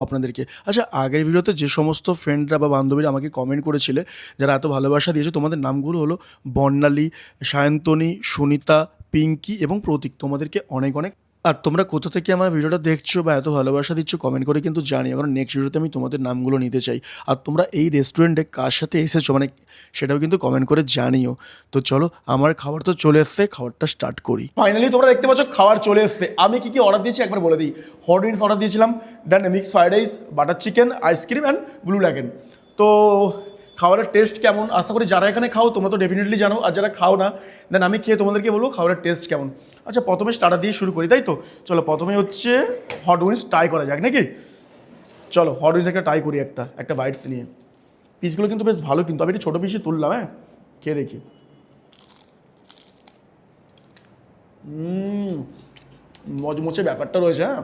আপনাদেরকে। আচ্ছা, আগের ভিডিওতে যে সমস্ত ফ্রেন্ডরা বা বান্ধবীরা আমাকে কমেন্ট করেছিলে, যারা এত ভালোবাসা দিয়েছে, তোমাদের নামগুলো হলো বর্ণালী, সায়ন্তনী, সুনিতা, পিঙ্কি এবং প্রতীক। তোমাদেরকে অনেক অনেক। আর তোমরা কোথা থেকে আমার ভিডিওটা দেখছো বা এত ভালোবাসা দিচ্ছ কমেন্ট করে কিন্তু জানিও, কারণ নেক্সট ভিডিওতে আমি তোমাদের নামগুলো নিতে চাই। আর তোমরা এই রেস্টুরেন্টে কার সাথে এসেছো মানে সেটাও কিন্তু কমেন্ট করে জানিও। তো চলো, আমার খাবার তো চলে এসছে, খাবারটা স্টার্ট করি। ফাইনালি তোমরা দেখতে পাচ্ছ খাবার চলে এসছে। আমি কি কি অর্ডার দিয়েছি একবার বলে দিই। হট উইংস অর্ডার দিয়েছিলাম, then mix fried rice, butter chicken, ice cream and blue lagoon. তো খাবারের টেস্ট কেমন আশা করি যারা এখানে খাও তোমরা তো ডেফিনেটলি জানো, আর যারা খাও না দেন আমি খেয়ে তোমাদেরকে বলবো খাবারের টেস্ট কেমন। আচ্ছা, প্রথমে স্টার্টার দিয়ে শুরু করি, তাই তো? চলো, প্রথমে হচ্ছে হট উইংস ট্রাই করা যাক নাকি। চলো, হট উইংস একটা ট্রাই করি, একটা বাইটস নিয়ে। পিসগুলো কিন্তু বেশ ভালো, কিন্তু আমি একটু ছোটো পিসই তুললাম। হ্যাঁ, খেয়ে দেখি। মচমচে ব্যাপারটা রয়েছে। হ্যাঁ,